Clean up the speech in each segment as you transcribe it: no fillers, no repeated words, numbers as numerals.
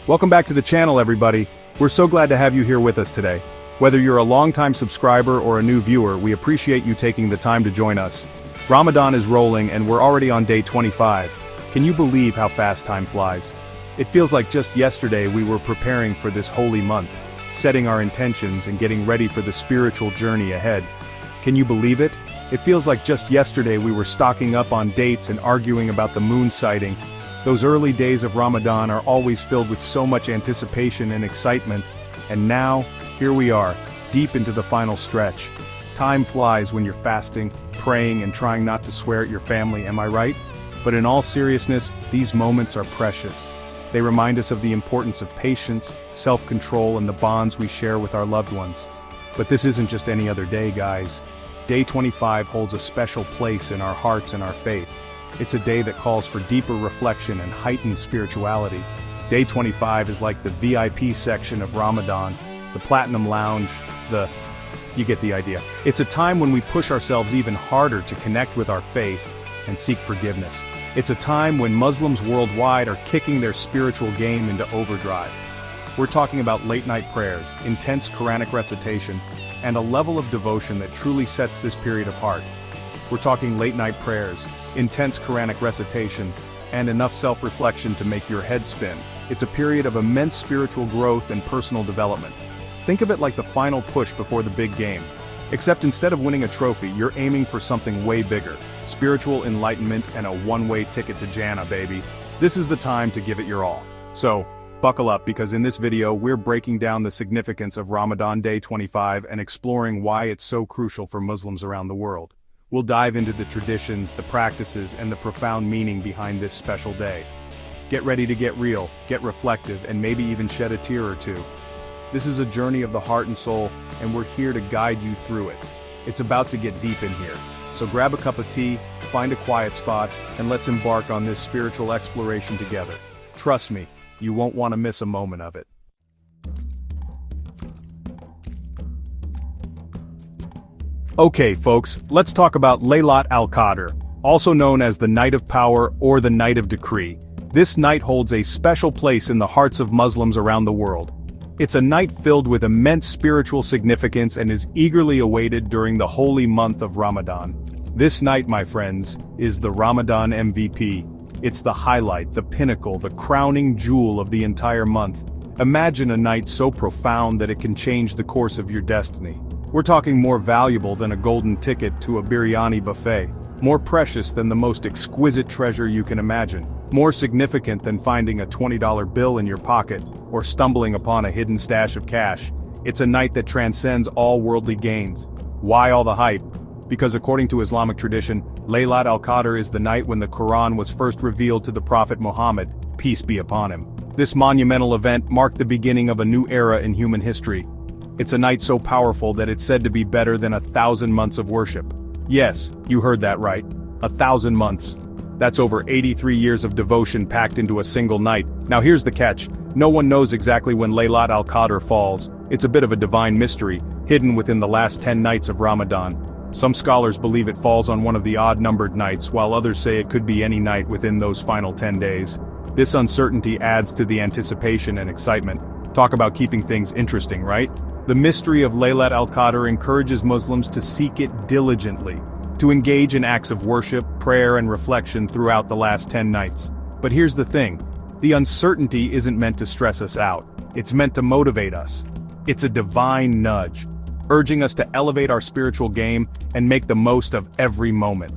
Welcome back to the channel, everybody. We're so glad to have you here with us today. Whether you're a longtime subscriber or a new viewer, we appreciate you taking the time to join us. Ramadan is rolling and we're already on day 25. Can you believe how fast time flies? It feels like just yesterday we were preparing for this holy month, setting our intentions and getting ready for the spiritual journey ahead. Can you believe it? It feels like just yesterday we were stocking up on dates and arguing about the moon sighting. Those early days of Ramadan are always filled with so much anticipation and excitement, and now, here we are, deep into the final stretch. Time flies when you're fasting, praying and trying not to swear at your family, am I right? But in all seriousness, these moments are precious. They remind us of the importance of patience, self-control and the bonds we share with our loved ones. But this isn't just any other day, guys. Day 25 holds a special place in our hearts and our faith. It's a day that calls for deeper reflection and heightened spirituality. Day 25 is like the VIP section of Ramadan, the Platinum Lounge, you get the idea. It's a time when we push ourselves even harder to connect with our faith and seek forgiveness. It's a time when Muslims worldwide are kicking their spiritual game into overdrive. We're talking about late-night prayers, intense Quranic recitation, and a level of devotion that truly sets this period apart. We're talking late-night prayers, intense Quranic recitation, and enough self-reflection to make your head spin. It's a period of immense spiritual growth and personal development. Think of it like the final push before the big game. Except instead of winning a trophy, you're aiming for something way bigger. Spiritual enlightenment and a one-way ticket to Jannah, baby. This is the time to give it your all. So, buckle up because in this video we're breaking down the significance of Ramadan Day 25 and exploring why it's so crucial for Muslims around the world. We'll dive into the traditions, the practices, and the profound meaning behind this special day. Get ready to get real, get reflective, and maybe even shed a tear or two. This is a journey of the heart and soul, and we're here to guide you through it. It's about to get deep in here. So grab a cup of tea, find a quiet spot, and let's embark on this spiritual exploration together. Trust me, you won't want to miss a moment of it. Okay folks, let's talk about Laylat al-Qadr, also known as the Night of Power or the Night of Decree. This night holds a special place in the hearts of Muslims around the world. It's a night filled with immense spiritual significance and is eagerly awaited during the holy month of Ramadan. This night, my friends, is the Ramadan MVP. It's the highlight, the pinnacle, the crowning jewel of the entire month. Imagine a night so profound that it can change the course of your destiny. We're talking more valuable than a golden ticket to a biryani buffet, more precious than the most exquisite treasure you can imagine, more significant than finding a $20 bill in your pocket or stumbling upon a hidden stash of cash. It's a night that transcends all worldly gains. Why all the hype? Because according to Islamic tradition, Laylat al-Qadr is the night when the Quran was first revealed to the Prophet Muhammad, peace be upon him. This monumental event marked the beginning of a new era in human history. It's a night so powerful that it's said to be better than 1,000 months of worship. Yes, you heard that right. 1,000 months. That's over 83 years of devotion packed into a single night. Now here's the catch. No one knows exactly when Laylat al-Qadr falls. It's a bit of a divine mystery, hidden within the last 10 nights of Ramadan. Some scholars believe it falls on one of the odd-numbered nights, while others say it could be any night within those final 10 days. This uncertainty adds to the anticipation and excitement. Talk about keeping things interesting, right? The mystery of Laylat al-Qadr encourages Muslims to seek it diligently, to engage in acts of worship, prayer and reflection throughout the last 10 nights. But here's the thing, the uncertainty isn't meant to stress us out, it's meant to motivate us. It's a divine nudge, urging us to elevate our spiritual game and make the most of every moment.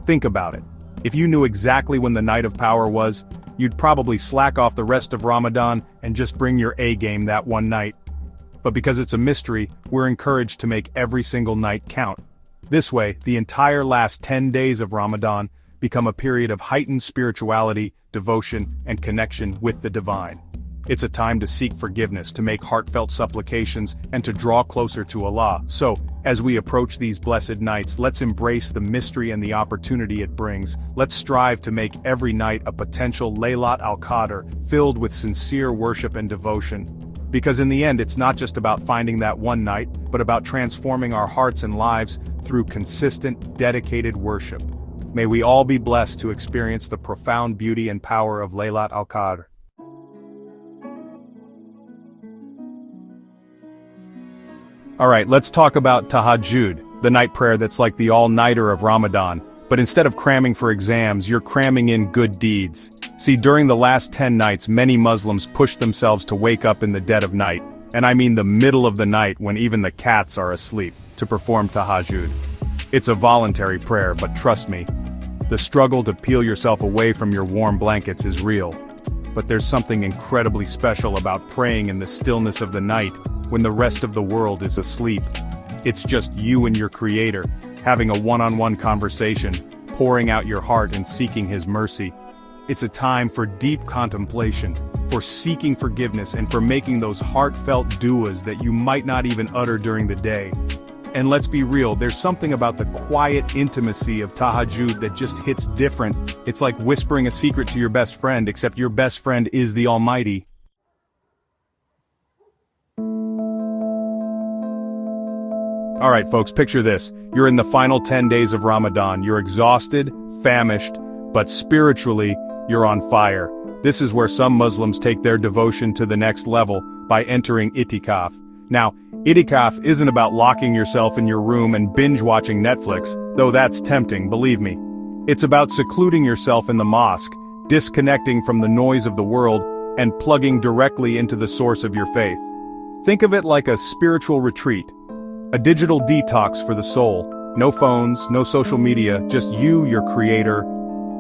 Think about it. If you knew exactly when the Night of Power was, you'd probably slack off the rest of Ramadan and just bring your A game that one night. But because it's a mystery, we're encouraged to make every single night count. This way, the entire last 10 days of Ramadan become a period of heightened spirituality, devotion, and connection with the divine. It's a time to seek forgiveness, to make heartfelt supplications, and to draw closer to Allah. So, as we approach these blessed nights, let's embrace the mystery and the opportunity it brings. Let's strive to make every night a potential Laylat al-Qadr, filled with sincere worship and devotion. Because in the end, it's not just about finding that one night, but about transforming our hearts and lives through consistent, dedicated worship. May we all be blessed to experience the profound beauty and power of Laylat al-Qadr. Alright, let's talk about tahajjud, the night prayer that's like the all-nighter of Ramadan. But instead of cramming for exams, you're cramming in good deeds. See, during the last 10 nights, many Muslims push themselves to wake up in the dead of night, and I mean the middle of the night when even the cats are asleep, to perform tahajjud. It's a voluntary prayer, but trust me, the struggle to peel yourself away from your warm blankets is real. But there's something incredibly special about praying in the stillness of the night, when the rest of the world is asleep. It's just you and your Creator, having a one-on-one conversation, pouring out your heart and seeking His mercy. It's a time for deep contemplation, for seeking forgiveness and for making those heartfelt du'as that you might not even utter during the day. And let's be real, there's something about the quiet intimacy of tahajjud that just hits different. It's like whispering a secret to your best friend, except your best friend is the Almighty. Alright folks, picture this. You're in the final 10 days of Ramadan. You're exhausted, famished, but spiritually, you're on fire. This is where some Muslims take their devotion to the next level by entering itikaf. Now, itikaf isn't about locking yourself in your room and binge-watching Netflix, though that's tempting, believe me. It's about secluding yourself in the mosque, disconnecting from the noise of the world, and plugging directly into the source of your faith. Think of it like a spiritual retreat. A digital detox for the soul. No phones, no social media, just you, your Creator,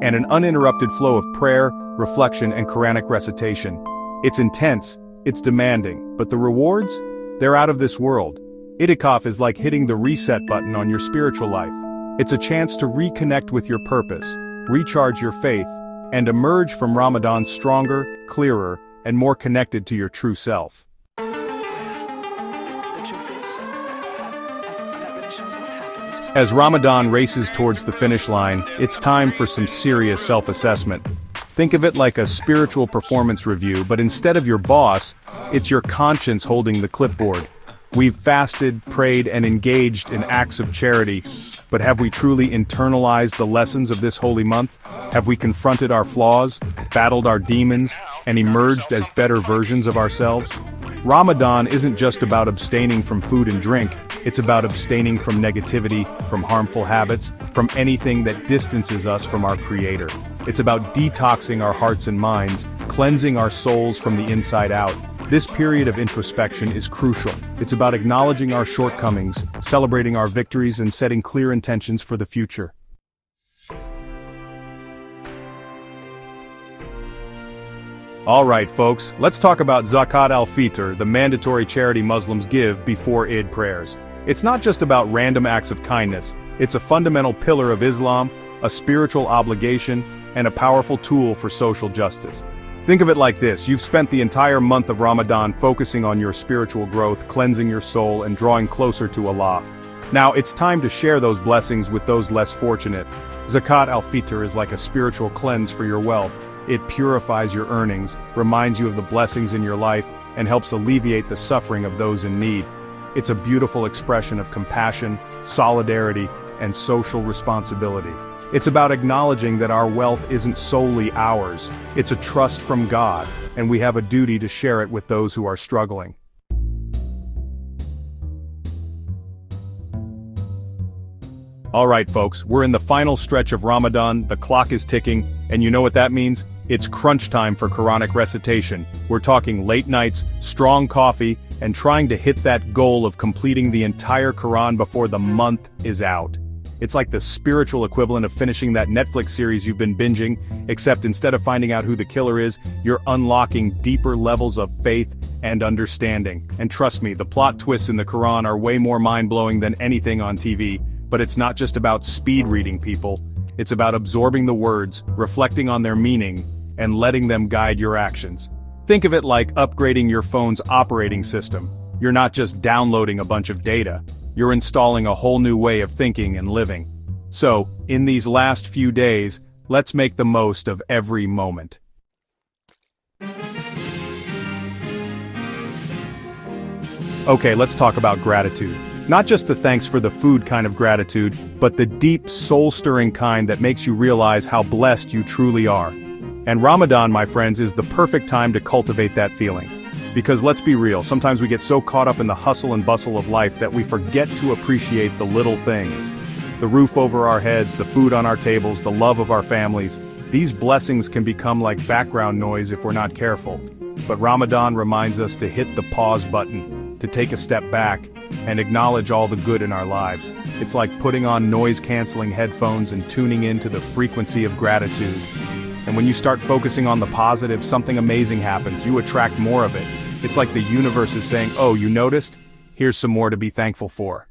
and an uninterrupted flow of prayer, reflection, and Quranic recitation. It's intense, it's demanding, but the rewards? They're out of this world. Itikaf is like hitting the reset button on your spiritual life. It's a chance to reconnect with your purpose, recharge your faith, and emerge from Ramadan stronger, clearer, and more connected to your true self. As Ramadan races towards the finish line, it's time for some serious self-assessment. Think of it like a spiritual performance review, but instead of your boss, it's your conscience holding the clipboard. We've fasted, prayed, and engaged in acts of charity, but have we truly internalized the lessons of this holy month? Have we confronted our flaws, battled our demons, and emerged as better versions of ourselves? Ramadan isn't just about abstaining from food and drink, it's about abstaining from negativity, from harmful habits, from anything that distances us from our Creator. It's about detoxing our hearts and minds, cleansing our souls from the inside out. This period of introspection is crucial. It's about acknowledging our shortcomings, celebrating our victories, and setting clear intentions for the future. Alright folks, let's talk about Zakat al-fitr, the mandatory charity Muslims give before Eid prayers. It's not just about random acts of kindness, it's a fundamental pillar of Islam, a spiritual obligation, and a powerful tool for social justice. Think of it like this: you've spent the entire month of Ramadan focusing on your spiritual growth, cleansing your soul, and drawing closer to Allah. Now it's time to share those blessings with those less fortunate. Zakat al-fitr is like a spiritual cleanse for your wealth. It purifies your earnings, reminds you of the blessings in your life, and helps alleviate the suffering of those in need. It's a beautiful expression of compassion, solidarity, and social responsibility. It's about acknowledging that our wealth isn't solely ours. It's a trust from God, and we have a duty to share it with those who are struggling. Alright folks, we're in the final stretch of Ramadan, the clock is ticking, and you know what that means? It's crunch time for Quranic recitation. We're talking late nights, strong coffee, and trying to hit that goal of completing the entire Quran before the month is out. It's like the spiritual equivalent of finishing that Netflix series you've been binging, except instead of finding out who the killer is, you're unlocking deeper levels of faith and understanding. And trust me, the plot twists in the Quran are way more mind-blowing than anything on TV. But it's not just about speed reading, people. It's about absorbing the words, reflecting on their meaning, and letting them guide your actions. Think of it like upgrading your phone's operating system. You're not just downloading a bunch of data. You're installing a whole new way of thinking and living. So, in these last few days, let's make the most of every moment. Okay, let's talk about gratitude. Not just the thanks for the food kind of gratitude, but the deep, soul-stirring kind that makes you realize how blessed you truly are. And Ramadan, my friends, is the perfect time to cultivate that feeling. Because let's be real, sometimes we get so caught up in the hustle and bustle of life that we forget to appreciate the little things. The roof over our heads, the food on our tables, the love of our families. These blessings can become like background noise if we're not careful. But Ramadan reminds us to hit the pause button, to take a step back, and acknowledge all the good in our lives. It's like putting on noise-canceling headphones and tuning into the frequency of gratitude. And when you start focusing on the positive, something amazing happens. You attract more of it. It's like the universe is saying, oh, you noticed? Here's some more to be thankful for.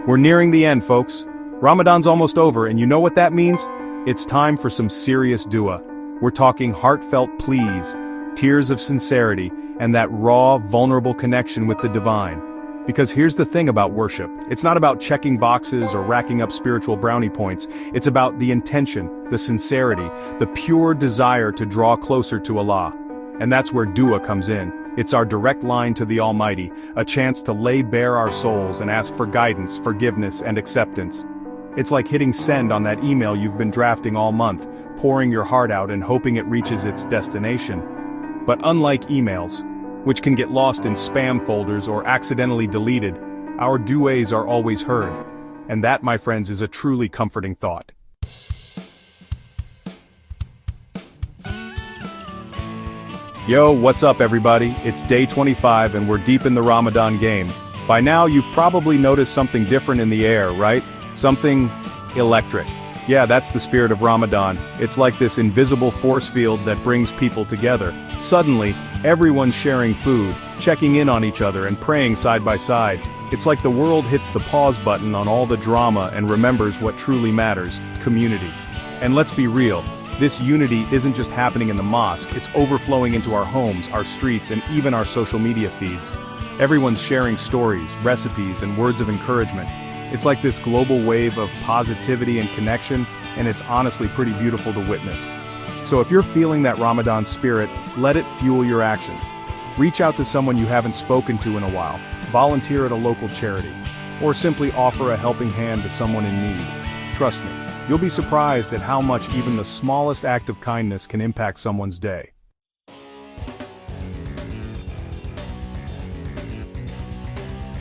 We're nearing the end, folks. Ramadan's almost over, and you know what that means? It's time for some serious dua. We're talking heartfelt pleas, tears of sincerity, and that raw, vulnerable connection with the divine. Because here's the thing about worship. It's not about checking boxes or racking up spiritual brownie points. It's about the intention, the sincerity, the pure desire to draw closer to Allah. And that's where dua comes in. It's our direct line to the Almighty, a chance to lay bare our souls and ask for guidance, forgiveness, and acceptance. It's like hitting send on that email you've been drafting all month, pouring your heart out and hoping it reaches its destination. But unlike emails, which can get lost in spam folders or accidentally deleted, our duas are always heard. And that, my friends, is a truly comforting thought. Yo, what's up everybody? It's day 25 and we're deep in the Ramadan game. By now you've probably noticed something different in the air, right? Something electric. Yeah, that's the spirit of Ramadan. It's like this invisible force field that brings people together. Suddenly, everyone's sharing food, checking in on each other and praying side by side. It's like the world hits the pause button on all the drama and remembers what truly matters: community. And let's be real, this unity isn't just happening in the mosque, it's overflowing into our homes, our streets, and even our social media feeds. Everyone's sharing stories, recipes, and words of encouragement. It's like this global wave of positivity and connection, and it's honestly pretty beautiful to witness. So if you're feeling that Ramadan spirit, let it fuel your actions. Reach out to someone you haven't spoken to in a while, volunteer at a local charity, or simply offer a helping hand to someone in need. Trust me, you'll be surprised at how much even the smallest act of kindness can impact someone's day.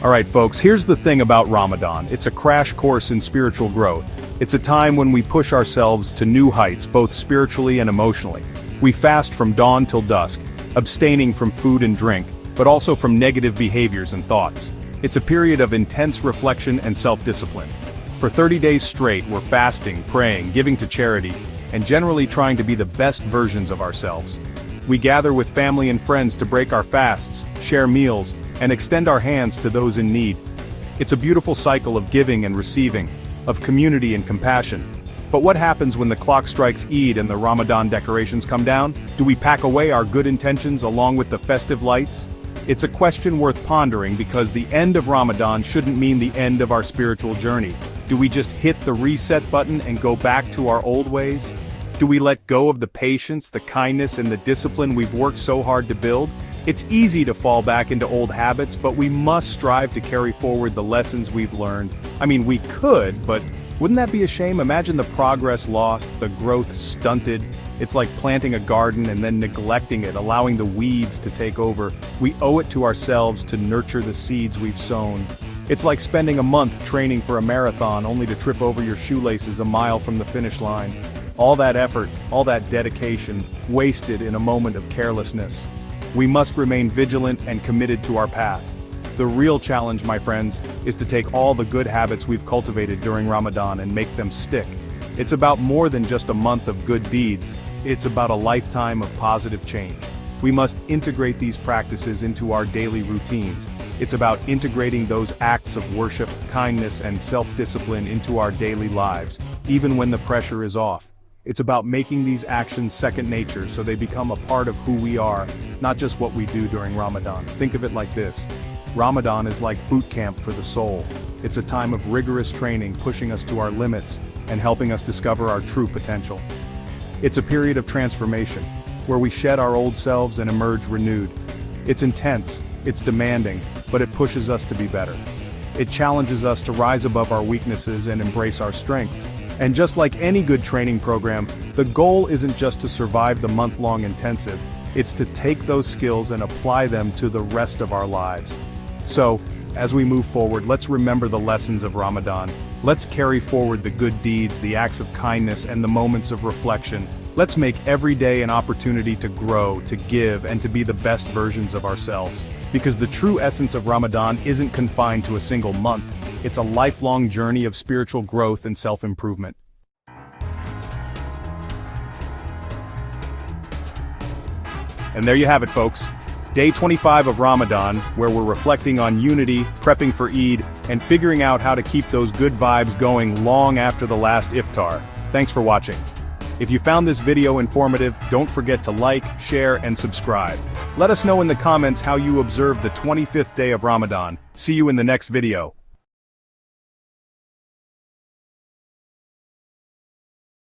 Alright folks, here's the thing about Ramadan. It's a crash course in spiritual growth. It's a time when we push ourselves to new heights, both spiritually and emotionally. We fast from dawn till dusk, abstaining from food and drink, but also from negative behaviors and thoughts. It's a period of intense reflection and self-discipline. For 30 days straight, we're fasting, praying, giving to charity, and generally trying to be the best versions of ourselves. We gather with family and friends to break our fasts, share meals, and extend our hands to those in need. It's a beautiful cycle of giving and receiving, of community and compassion. But what happens when the clock strikes Eid and the Ramadan decorations come down? Do we pack away our good intentions along with the festive lights? It's a question worth pondering because the end of Ramadan shouldn't mean the end of our spiritual journey. Do we just hit the reset button and go back to our old ways? Do we let go of the patience, the kindness, and the discipline we've worked so hard to build? It's easy to fall back into old habits, but we must strive to carry forward the lessons we've learned. I mean, we could, but wouldn't that be a shame? Imagine the progress lost, the growth stunted. It's like planting a garden and then neglecting it, allowing the weeds to take over. We owe it to ourselves to nurture the seeds we've sown. It's like spending a month training for a marathon only to trip over your shoelaces a mile from the finish line. All that effort, all that dedication, wasted in a moment of carelessness. We must remain vigilant and committed to our path. The real challenge, my friends, is to take all the good habits we've cultivated during Ramadan and make them stick. It's about more than just a month of good deeds. It's about a lifetime of positive change. We must integrate these practices into our daily routines. It's about integrating those acts of worship, kindness, and self-discipline into our daily lives, even when the pressure is off. It's about making these actions second nature so they become a part of who we are, not just what we do during Ramadan. Think of it like this. Ramadan is like boot camp for the soul. It's a time of rigorous training pushing us to our limits and helping us discover our true potential. It's a period of transformation, where we shed our old selves and emerge renewed. It's intense, it's demanding, but it pushes us to be better. It challenges us to rise above our weaknesses and embrace our strengths. And just like any good training program, the goal isn't just to survive the month-long intensive, it's to take those skills and apply them to the rest of our lives. So, as we move forward, let's remember the lessons of Ramadan. Let's carry forward the good deeds, the acts of kindness, and the moments of reflection. Let's make every day an opportunity to grow, to give, and to be the best versions of ourselves. Because the true essence of Ramadan isn't confined to a single month, it's a lifelong journey of spiritual growth and self-improvement. And there you have it, folks. Day 25 of Ramadan, where we're reflecting on unity, prepping for Eid, and figuring out how to keep those good vibes going long after the last iftar. Thanks for watching. If you found this video informative, don't forget to like, share, and subscribe. Let us know in the comments how you observed the 25th day of Ramadan. See you in the next video.